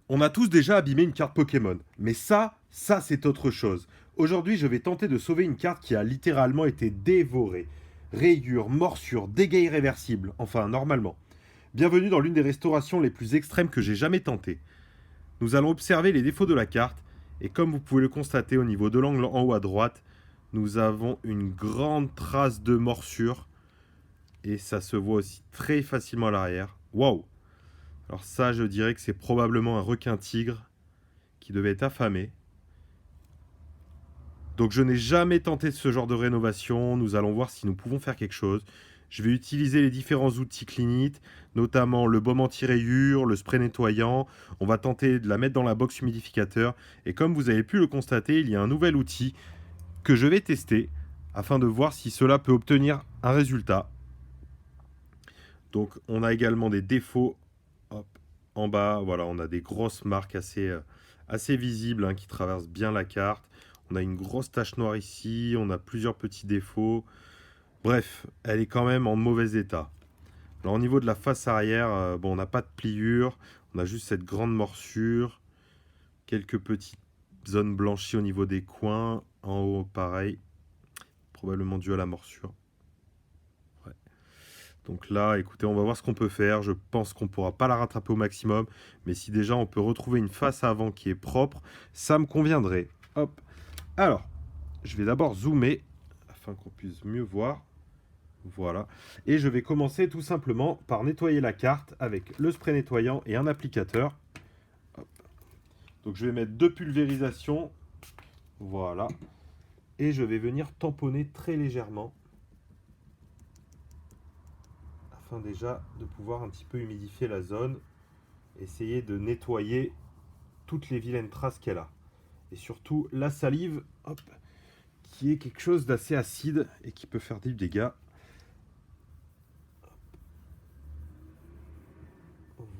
On a tous déjà abîmé une carte Pokémon, mais ça c'est autre chose. Aujourd'hui, je vais tenter de sauver une carte qui a littéralement été dévorée. Rayures, morsures, dégâts irréversibles, enfin normalement. Bienvenue dans l'une des restaurations les plus extrêmes que j'ai jamais tentées. Nous allons observer les défauts de la carte, et comme vous pouvez le constater au niveau de l'angle en haut à droite, nous avons une grande trace de morsure, et ça se voit aussi très facilement à l'arrière. Waouh! Alors ça, je dirais que c'est probablement un requin tigre qui devait être affamé. Donc je n'ai jamais tenté ce genre de rénovation. Nous allons voir si nous pouvons faire quelque chose. Je vais utiliser les différents outils Clinit, notamment le baume anti-rayures, le spray nettoyant. On va tenter de la mettre dans la box humidificateur. Et comme vous avez pu le constater, il y a un nouvel outil que je vais tester afin de voir si cela peut obtenir un résultat. Donc on a également des défauts. Hop, en bas, voilà, on a des grosses marques assez visibles qui traversent bien la carte. On a une grosse tache noire ici, on a plusieurs petits défauts. Bref, elle est quand même en mauvais état. Alors au niveau de la face arrière, bon, on n'a pas de pliure, on a juste cette grande morsure, quelques petites zones blanchies au niveau des coins. En haut, pareil, probablement dû à la morsure. Ouais. Donc là, écoutez, on va voir ce qu'on peut faire. Je pense qu'on ne pourra pas la rattraper au maximum, mais si déjà on peut retrouver une face avant qui est propre, ça me conviendrait. Hop. Alors, je vais d'abord zoomer afin qu'on puisse mieux voir. Voilà. Et je vais commencer tout simplement par nettoyer la carte avec le spray nettoyant et un applicateur. Hop. Donc je vais mettre 2 pulvérisations. Voilà. Et je vais venir tamponner très légèrement afin déjà de pouvoir un petit peu humidifier la zone. Essayer de nettoyer toutes les vilaines traces qu'elle a. Et surtout la salive, hop, qui est quelque chose d'assez acide et qui peut faire des dégâts.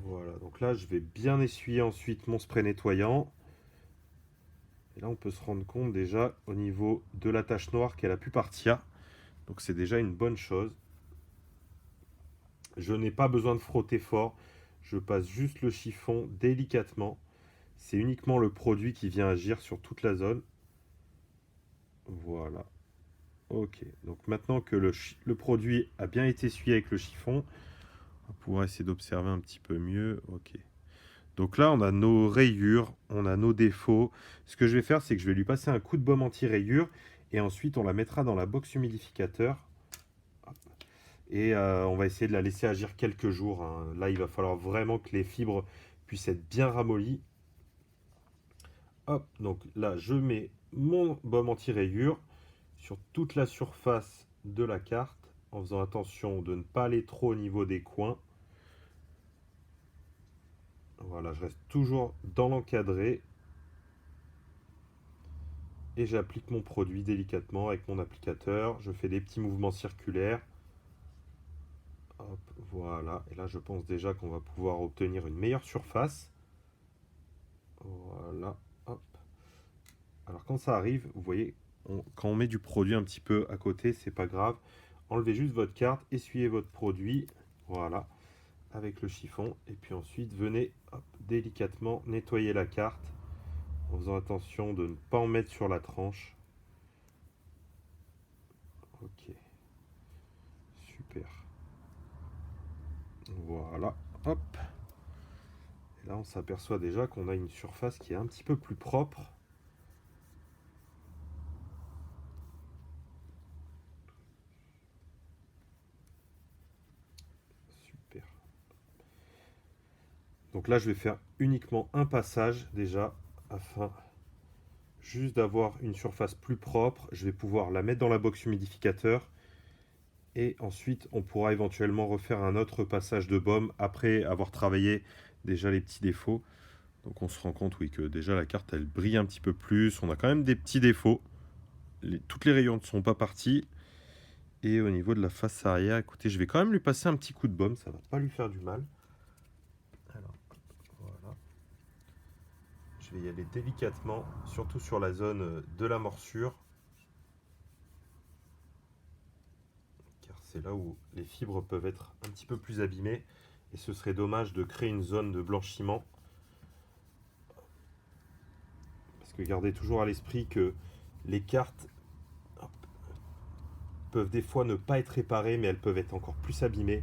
Voilà, donc là je vais bien essuyer ensuite mon spray nettoyant. Et là on peut se rendre compte déjà au niveau de la tache noire qu'elle a pu partir. Donc c'est déjà une bonne chose. Je n'ai pas besoin de frotter fort. Je passe juste le chiffon délicatement. C'est uniquement le produit qui vient agir sur toute la zone. Voilà. Ok. Donc maintenant que le produit a bien été essuyé avec le chiffon, on va pouvoir essayer d'observer un petit peu mieux. Ok. Donc là, on a nos rayures, on a nos défauts. Ce que je vais faire, c'est que je vais lui passer un coup de baume anti-rayures et ensuite on la mettra dans la box humidificateur. Hop. Et on va essayer de la laisser agir quelques jours, hein. Là, il va falloir vraiment que les fibres puissent être bien ramollies. Hop, donc là, je mets mon baume anti-rayures sur toute la surface de la carte en faisant attention de ne pas aller trop au niveau des coins. Voilà, je reste toujours dans l'encadré et j'applique mon produit délicatement avec mon applicateur. Je fais des petits mouvements circulaires. Hop, voilà. Et là, je pense déjà qu'on va pouvoir obtenir une meilleure surface. Voilà. Hop. Alors quand ça arrive, vous voyez, quand on met du produit un petit peu à côté, c'est pas grave. Enlevez juste votre carte, essuyez votre produit. Voilà. Avec le chiffon. Et puis ensuite, venez hop, délicatement nettoyer la carte en faisant attention de ne pas en mettre sur la tranche. Ok. Super. Voilà. Hop. Et là, on s'aperçoit déjà qu'on a une surface qui est un petit peu plus propre. Super. Donc là, je vais faire uniquement un passage déjà afin juste d'avoir une surface plus propre. Je vais pouvoir la mettre dans la box humidificateur et ensuite on pourra éventuellement refaire un autre passage de baume après avoir travaillé déjà les petits défauts. Donc on se rend compte, oui, que déjà la carte elle brille un petit peu plus. On a quand même des petits défauts. Toutes les rayures ne sont pas parties. Et au niveau de la face arrière, écoutez, je vais quand même lui passer un petit coup de baume, ça va pas lui faire du mal. Alors, voilà. Je vais y aller délicatement, surtout sur la zone de la morsure, car c'est là où les fibres peuvent être un petit peu plus abîmées, et ce serait dommage de créer une zone de blanchiment. Parce que gardez toujours à l'esprit que les cartes peuvent des fois ne pas être réparées, mais elles peuvent être encore plus abîmées.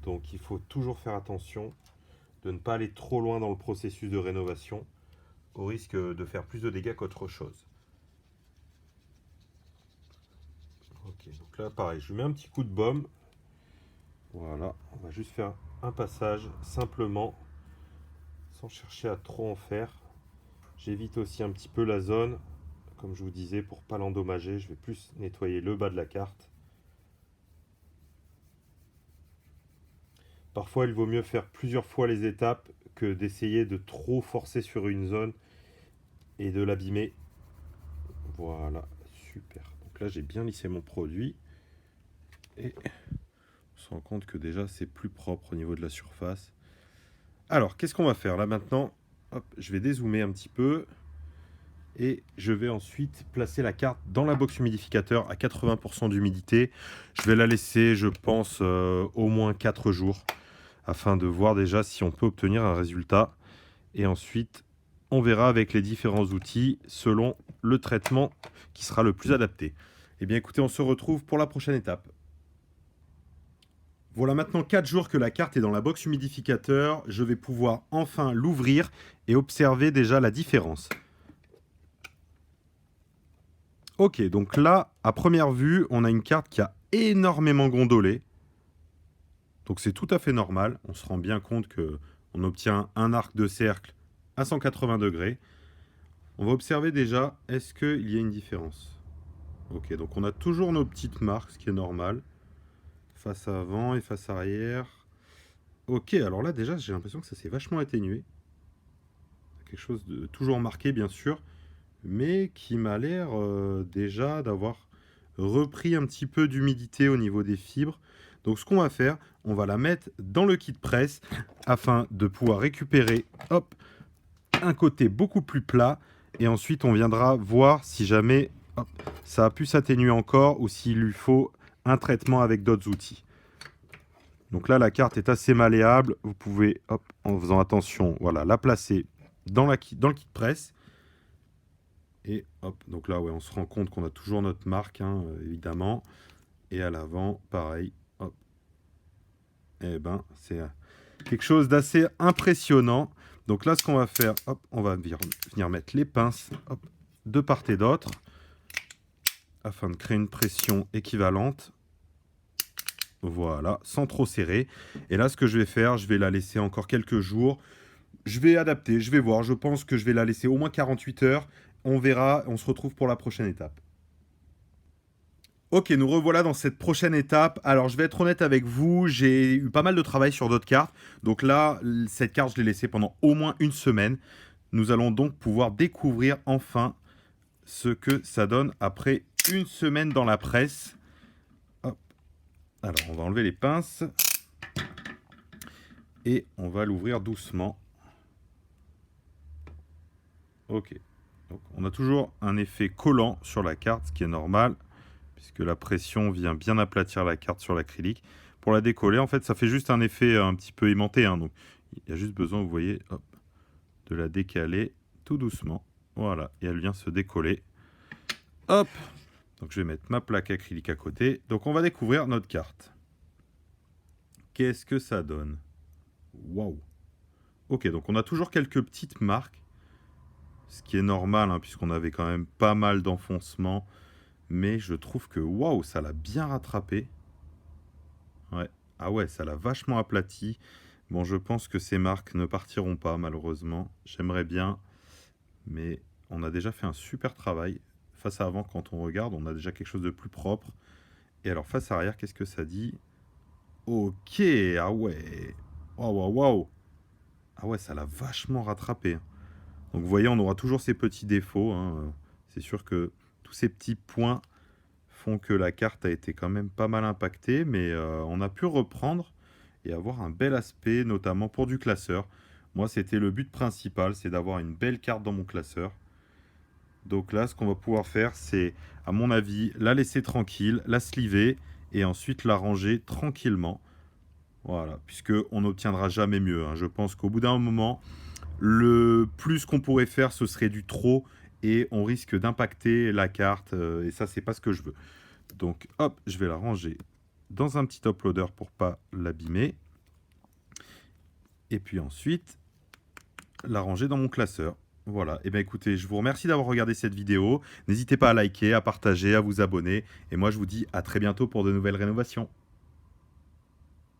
Donc il faut toujours faire attention de ne pas aller trop loin dans le processus de rénovation, au risque de faire plus de dégâts qu'autre chose. Ok, donc là pareil, je lui mets un petit coup de baume. Voilà, on va juste faire un passage simplement, sans chercher à trop en faire. J'évite aussi un petit peu la zone, comme je vous disais, pour pas l'endommager. Je vais plus nettoyer le bas de la carte. Parfois, il vaut mieux faire plusieurs fois les étapes que d'essayer de trop forcer sur une zone et de l'abîmer. Voilà, super. Donc là, j'ai bien lissé mon produit. Et on se rend compte que déjà, c'est plus propre au niveau de la surface. Alors, qu'est-ce qu'on va faire là maintenant? Hop, je vais dézoomer un petit peu. Et je vais ensuite placer la carte dans la box humidificateur à 80% d'humidité. Je vais la laisser, je pense, au moins 4 jours afin de voir déjà si on peut obtenir un résultat. Et ensuite, on verra avec les différents outils selon le traitement qui sera le plus adapté. Eh bien écoutez, on se retrouve pour la prochaine étape. Voilà maintenant 4 jours que la carte est dans la box humidificateur. Je vais pouvoir enfin l'ouvrir et observer déjà la différence. Ok, donc là, à première vue, on a une carte qui a énormément gondolé. Donc c'est tout à fait normal. On se rend bien compte qu'on obtient un arc de cercle à 180 degrés. On va observer déjà, est-ce qu'il y a une différence? Ok, donc on a toujours nos petites marques, ce qui est normal. Face avant et face arrière. Ok, alors là déjà, j'ai l'impression que ça s'est vachement atténué. Quelque chose de toujours marqué, bien sûr, mais qui m'a l'air déjà d'avoir repris un petit peu d'humidité au niveau des fibres. Donc ce qu'on va faire, on va la mettre dans le kit presse afin de pouvoir récupérer hop, un côté beaucoup plus plat. Et ensuite, on viendra voir si jamais hop, ça a pu s'atténuer encore ou s'il lui faut un traitement avec d'autres outils. Donc là, la carte est assez malléable. Vous pouvez, hop, en faisant attention, voilà, la placer dans le kit presse. Et hop, donc là, ouais, on se rend compte qu'on a toujours notre marque, hein, évidemment. Et à l'avant, pareil, hop. Eh ben, c'est quelque chose d'assez impressionnant. Donc là, ce qu'on va faire, hop, on va venir mettre les pinces, hop, de part et d'autre, afin de créer une pression équivalente. Voilà, sans trop serrer. Et là, ce que je vais faire, je vais la laisser encore quelques jours. Je vais adapter, je vais voir. Je pense que je vais la laisser au moins 48 heures. On verra, on se retrouve pour la prochaine étape. Ok, nous revoilà dans cette prochaine étape. Alors, je vais être honnête avec vous, j'ai eu pas mal de travail sur d'autres cartes. Donc là, cette carte, je l'ai laissée pendant au moins une semaine. Nous allons donc pouvoir découvrir enfin ce que ça donne après une semaine dans la presse. Hop. Alors, on va enlever les pinces. Et on va l'ouvrir doucement. Ok. Donc, on a toujours un effet collant sur la carte, ce qui est normal, puisque la pression vient bien aplatir la carte sur l'acrylique. Pour la décoller, en fait, ça fait juste un effet un petit peu aimanté. Hein, donc, il y a juste besoin, vous voyez, hop, de la décaler tout doucement. Voilà, et elle vient se décoller. Hop. Donc, je vais mettre ma plaque acrylique à côté. Donc, on va découvrir notre carte. Qu'est-ce que ça donne? Waouh. Ok, donc on a toujours quelques petites marques. Ce qui est normal, hein, puisqu'on avait quand même pas mal d'enfoncements. Mais je trouve que, waouh, ça l'a bien rattrapé. Ouais. Ah ouais, ça l'a vachement aplati. Bon, je pense que ces marques ne partiront pas, malheureusement. J'aimerais bien, mais on a déjà fait un super travail. Face à avant, quand on regarde, on a déjà quelque chose de plus propre. Et alors, face arrière, qu'est-ce que ça dit? Ok, ah ouais. Waouh, waouh, waouh. Ah ouais, ça l'a vachement rattrapé. Donc vous voyez, on aura toujours ces petits défauts. Hein. C'est sûr que tous ces petits points font que la carte a été quand même pas mal impactée, mais on a pu reprendre et avoir un bel aspect, notamment pour du classeur. Moi, c'était le but principal, c'est d'avoir une belle carte dans mon classeur. Donc là, ce qu'on va pouvoir faire, c'est, à mon avis, la laisser tranquille, la sliver et ensuite la ranger tranquillement. Voilà, puisqu'on n'obtiendra jamais mieux. Hein. Je pense qu'au bout d'un moment, le plus qu'on pourrait faire, ce serait du trop et on risque d'impacter la carte et ça c'est pas ce que je veux. Donc hop, je vais la ranger dans un petit top loader pour pas l'abîmer. Et puis ensuite, la ranger dans mon classeur. Voilà, et bien écoutez, je vous remercie d'avoir regardé cette vidéo. N'hésitez pas à liker, à partager, à vous abonner. Et moi je vous dis à très bientôt pour de nouvelles rénovations.